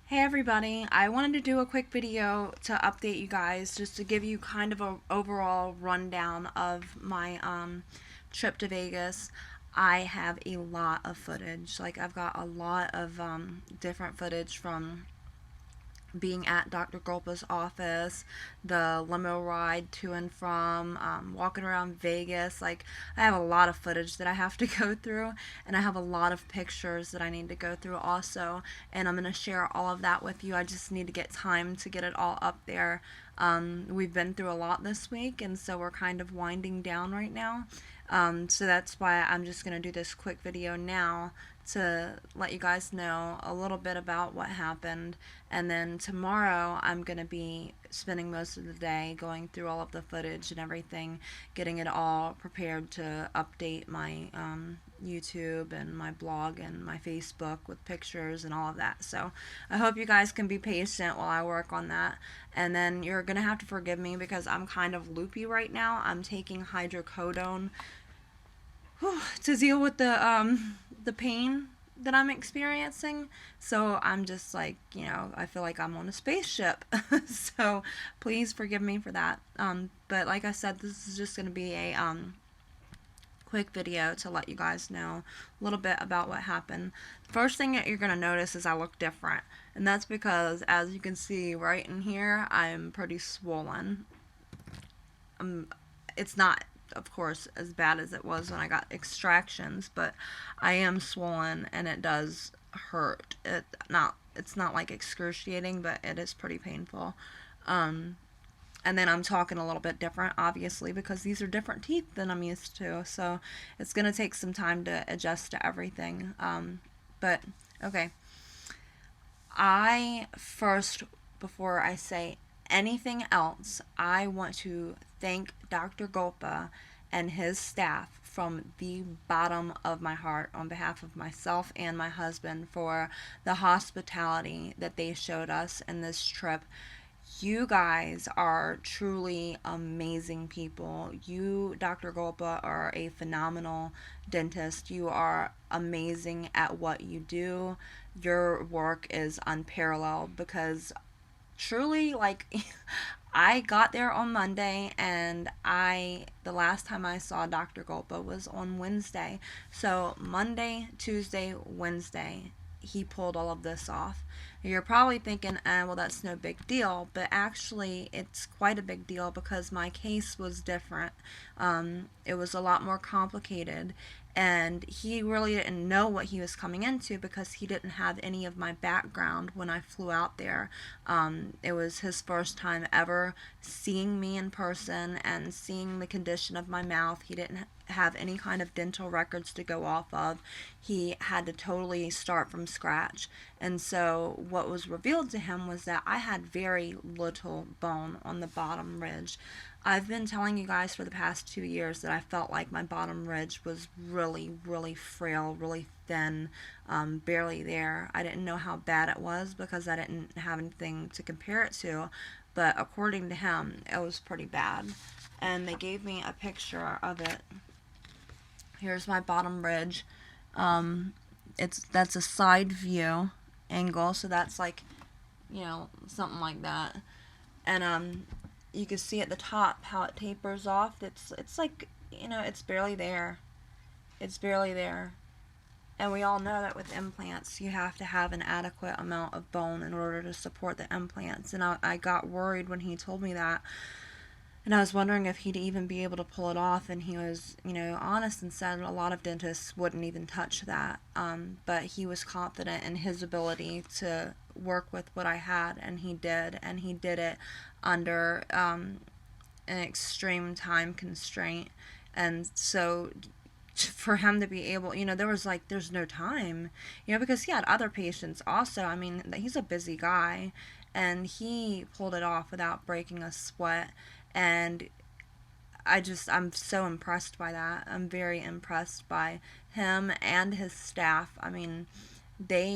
Hey everybody, I wanted to do a quick video to update you guys just to give you kind of a overall rundown of my trip to Vegas. I have a lot of footage. Like I've got a lot of different footage from being at Dr. Golpa's office, the limo ride to and from, walking around Vegas. Like, I have a lot of footage that I have to go through, and I have a lot of pictures that I need to go through also. And I'm going to share all of that with you. I just need to get time to get it all up there. We've been through a lot this week, and so we're kind of winding down right now. So that's why I'm just going to do this quick video now to let you guys know a little bit about what happened. And then tomorrow I'm going to be spending most of the day going through all of the footage and everything, getting it all prepared to update my YouTube and my blog and my Facebook with pictures and all of that. So I hope you guys can be patient while I work on that. And then you're going to have to forgive me because I'm kind of loopy right now. I'm taking hydrocodone to deal with the pain that I'm experiencing. So I'm just like, I feel like I'm on a spaceship. So please forgive me for that. But like I said, this is just going to be a quick video to let you guys know a little bit about what happened. The first thing that you're going to notice is I look different. And that's because, as you can see right in here, I'm pretty swollen. It's not, of course, as bad as it was when I got extractions, but I am swollen and it does hurt. It's not like excruciating, but it is pretty painful. And then I'm talking a little bit different, obviously, because these are different teeth than I'm used to. So it's going to take some time to adjust to everything. But, okay. Before I say anything else, I want to thank Dr. Golpa and his staff from the bottom of my heart on behalf of myself and my husband for the hospitality that they showed us in this trip. You guys are truly amazing people. You, Dr. Golpa, are a phenomenal dentist. You are amazing at what you do. Your work is unparalleled because truly, like, I got there on Monday, and the last time I saw Dr. Golpa was on Wednesday. So Monday, Tuesday, Wednesday, he pulled all of this off. You're probably thinking, well, that's no big deal, but actually, it's quite a big deal because my case was different. It was a lot more complicated, and he really didn't know what he was coming into because he didn't have any of my background when I flew out there. It was his first time ever seeing me in person and seeing the condition of my mouth. He didn't have any kind of dental records to go off of. He had to totally start from scratch. And so what was revealed to him was that I had very little bone on the bottom ridge. I've been telling you guys for the past 2 years that I felt like my bottom ridge was really, really frail, really thin, barely there. I didn't know how bad it was because I didn't have anything to compare it to, but according to him, it was pretty bad. And they gave me a picture of it. Here's my bottom ridge. That's a side view angle, so that's like, something like that. And you can see at the top how it tapers off. It's like, it's barely there. It's barely there. And we all know that with implants, you have to have an adequate amount of bone in order to support the implants. And I got worried when he told me that. And I was wondering if he'd even be able to pull it off, and he was, honest and said a lot of dentists wouldn't even touch that. But he was confident in his ability to work with what I had, and he did it under an extreme time constraint. And so for him to be able, there's no time, because he had other patients also. I mean, he's a busy guy, and he pulled it off without breaking a sweat. And I'm so impressed by that. I'm very impressed by him and his staff. I mean, they're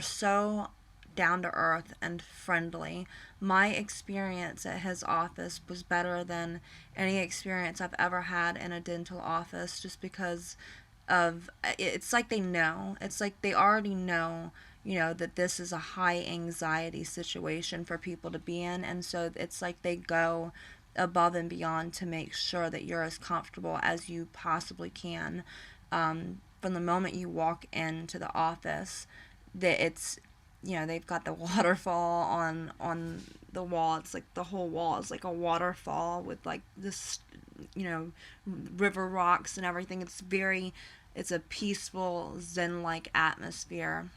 so down to earth and friendly. My experience at his office was better than any experience I've ever had in a dental office, just because of, it's like they know. It's like they already know that this is a high anxiety situation for people to be in. And so it's like they go above and beyond to make sure that you're as comfortable as you possibly can. From the moment you walk into the office, that it's, they've got the waterfall on the wall. It's like the whole wall is like a waterfall with like this, you know river rocks and everything. It's a peaceful zen like atmosphere,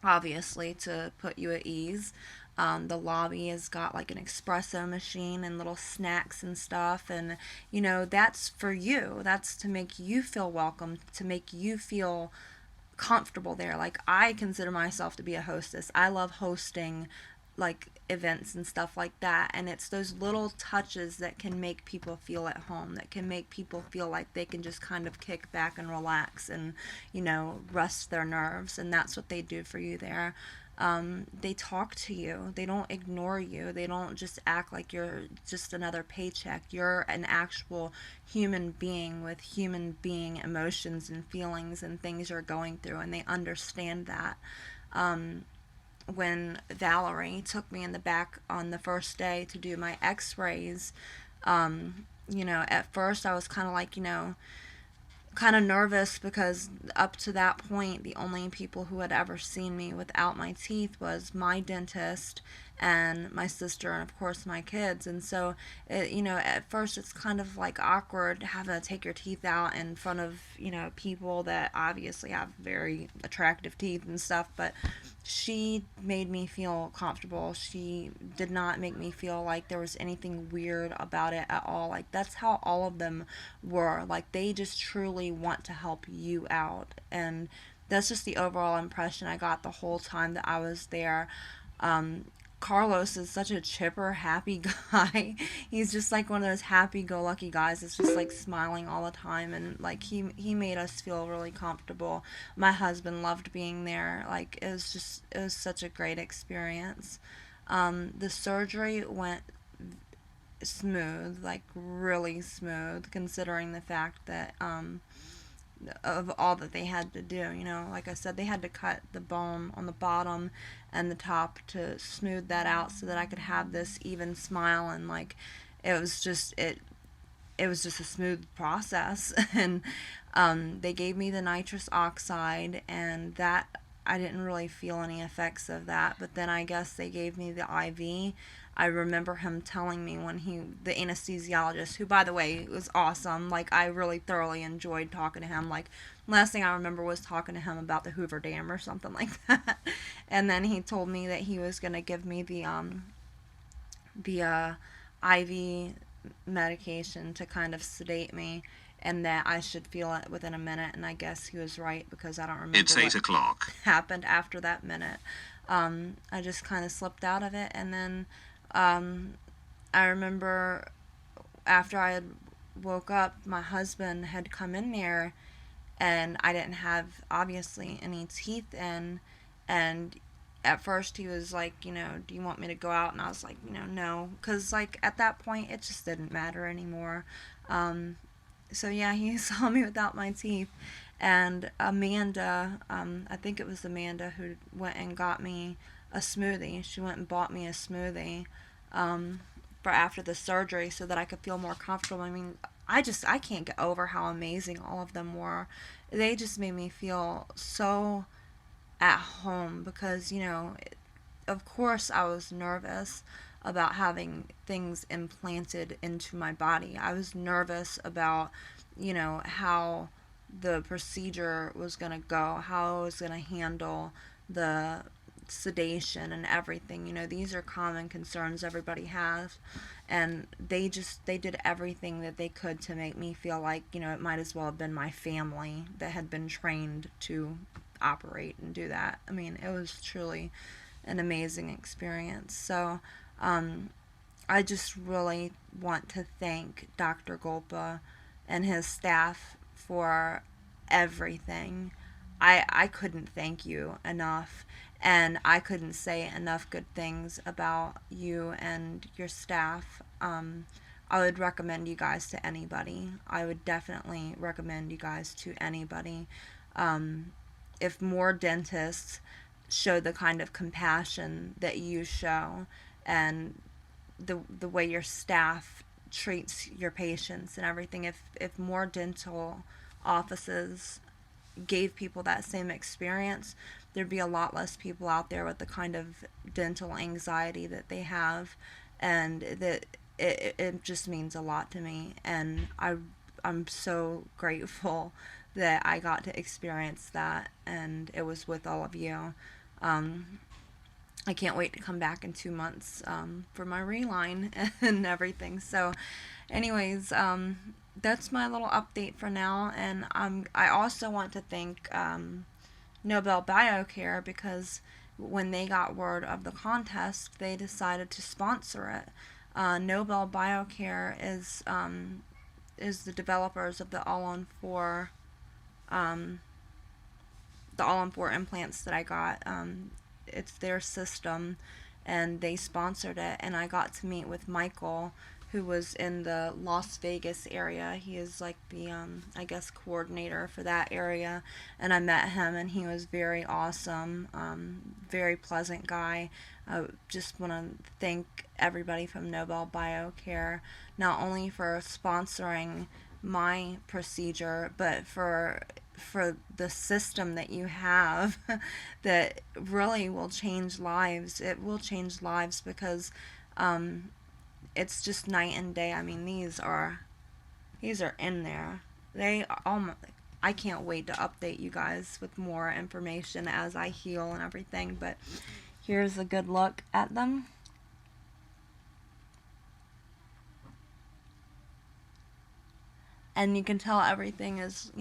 obviously, to put you at ease. The lobby has got like an espresso machine and little snacks and stuff, and that's for you. That's to make you feel welcome, to make you feel comfortable there. Like, I consider myself to be a hostess. I love hosting like events and stuff like that, and it's those little touches that can make people feel at home, that can make people feel like they can just kind of kick back and relax and rest their nerves. And that's what they do for you there. They talk to you, they don't ignore you, they don't just act like you're just another paycheck. You're an actual human being with human being emotions and feelings and things you're going through, and they understand that. When Valerie took me in the back on the first day to do my x-rays, at first I was kind of like, kind of nervous, because up to that point, the only people who had ever seen me without my teeth was my dentist and my sister, and of course my kids. And so at first it's kind of like awkward having to take your teeth out in front of people that obviously have very attractive teeth and stuff. But she made me feel comfortable. She did not make me feel like there was anything weird about it at all. Like, that's how all of them were. Like, they just truly want to help you out. And that's just the overall impression I got the whole time that I was there. Carlos is such a chipper, happy guy. He's just like one of those happy-go-lucky guys that's just like smiling all the time, and like he made us feel really comfortable. My husband loved being there. Like, it was such a great experience. The surgery went smooth, like really smooth, considering the fact that of all that they had to do. Like I said, they had to cut the bone on the bottom and the top to smooth that out so that I could have this even smile. And like, it was just a smooth process. And they gave me the nitrous oxide, and that I didn't really feel any effects of that. But then I guess they gave me the IV. I remember him telling me when the anesthesiologist, who by the way was awesome, like, I really thoroughly enjoyed talking to him. Like, last thing I remember was talking to him about the Hoover Dam or something like that. And then he told me that he was gonna give me the IV medication to kind of sedate me, and that I should feel it within a minute. And I guess he was right, because I don't remember It's 8 o'clock. Happened after that minute. I just kind of slipped out of it, and then I remember after I had woke up, my husband had come in there, and I didn't have, obviously, any teeth in. And at first he was like, do you want me to go out? And I was like, no, because like at that point it just didn't matter anymore. So yeah, he saw me without my teeth. And Amanda, I think it was Amanda who went and got me a smoothie. She went and bought me a smoothie for after the surgery, so that I could feel more comfortable. I mean, I can't get over how amazing all of them were. They just made me feel so at home, because of course I was nervous about having things implanted into my body. I was nervous about how the procedure was going to go, how I was going to handle the sedation and everything. These are common concerns everybody has, and they did everything that they could to make me feel like it might as well have been my family that had been trained to operate and do that. I mean, it was truly an amazing experience. So I just really want to thank Dr. Golpa and his staff for everything. I couldn't thank you enough, and I couldn't say enough good things about you and your staff. I would recommend you guys to anybody. I would definitely recommend you guys to anybody. If more dentists show the kind of compassion that you show, and the way your staff treats your patients and everything. If more dental offices gave people that same experience, there'd be a lot less people out there with the kind of dental anxiety that they have, and that it just means a lot to me. And I'm so grateful that I got to experience that, and it was with all of you. Um, I can't wait to come back in 2 months for my reline and everything. So, anyways, that's my little update for now. And I also want to thank Nobel Biocare, because when they got word of the contest, they decided to sponsor it. Nobel Biocare is the developers of um, the all-on-4 implants that I got. It's their system, and they sponsored it. And I got to meet with Michael, who was in the Las Vegas area. He is like the, I guess, coordinator for that area. And I met him, and he was very awesome, very pleasant guy. I just want to thank everybody from Nobel Biocare, not only for sponsoring my procedure, but for the system that you have that really will change lives. It will change lives, because it's just night and day. I mean, these are in there. They almost. I can't wait to update you guys with more information as I heal and everything. But here's a good look at them. And you can tell everything is,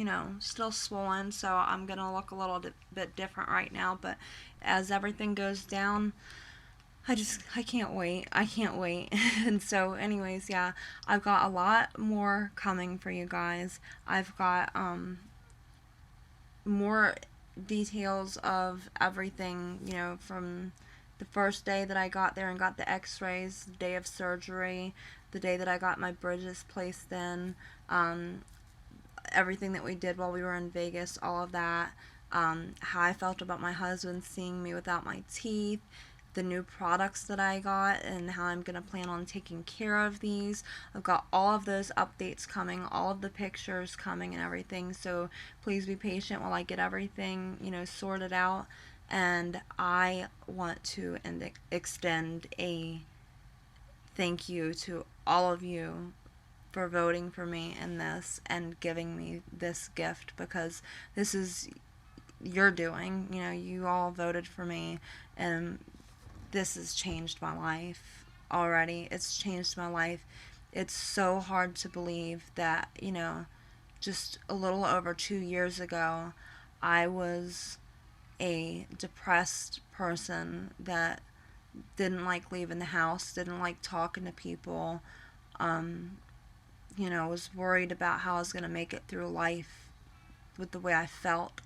still swollen, so I'm going to look a little bit different right now. But as everything goes down, I can't wait. I can't wait. And so, anyways, yeah, I've got a lot more coming for you guys. I've got more details of everything, from the first day that I got there and got the x-rays, the day of surgery, the day that I got my bridges placed in, everything that we did while we were in Vegas, all of that, how I felt about my husband seeing me without my teeth, the new products that I got, and how I'm going to plan on taking care of these. I've got all of those updates coming, all of the pictures coming and everything, so please be patient while I get everything, sorted out. And I want to extend a thank you to all of you for voting for me in this and giving me this gift, because this is your doing. You all voted for me, and this has changed my life already. It's changed my life. It's so hard to believe that, just a little over 2 years ago, I was a depressed person that didn't like leaving the house, didn't like talking to people, was worried about how I was going to make it through life with the way I felt,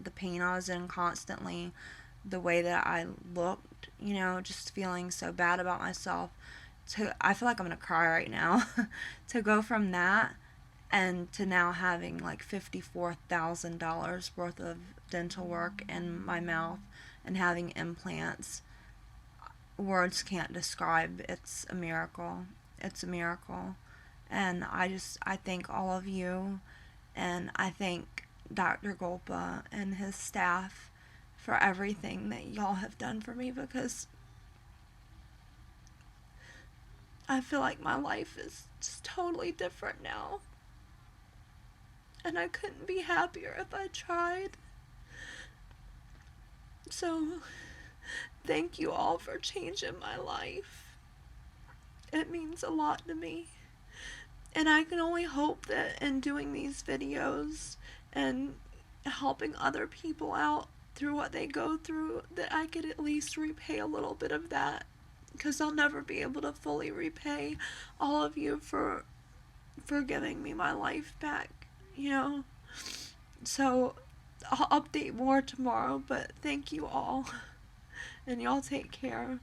the pain I was in constantly, the way that I looked, just feeling so bad about myself. I feel like I'm going to cry right now. To go from that and to now having like $54,000 worth of dental work in my mouth and having implants, words can't describe. It's a miracle. It's a miracle. And I thank all of you, and I thank Dr. Golpa and his staff for everything that y'all have done for me, because I feel like my life is just totally different now. And I couldn't be happier if I tried. So, thank you all for changing my life. It means a lot to me. And I can only hope that in doing these videos and helping other people out through what they go through, that I could at least repay a little bit of that. Because I'll never be able to fully repay all of you for giving me my life back, So, I'll update more tomorrow, but thank you all. And y'all take care.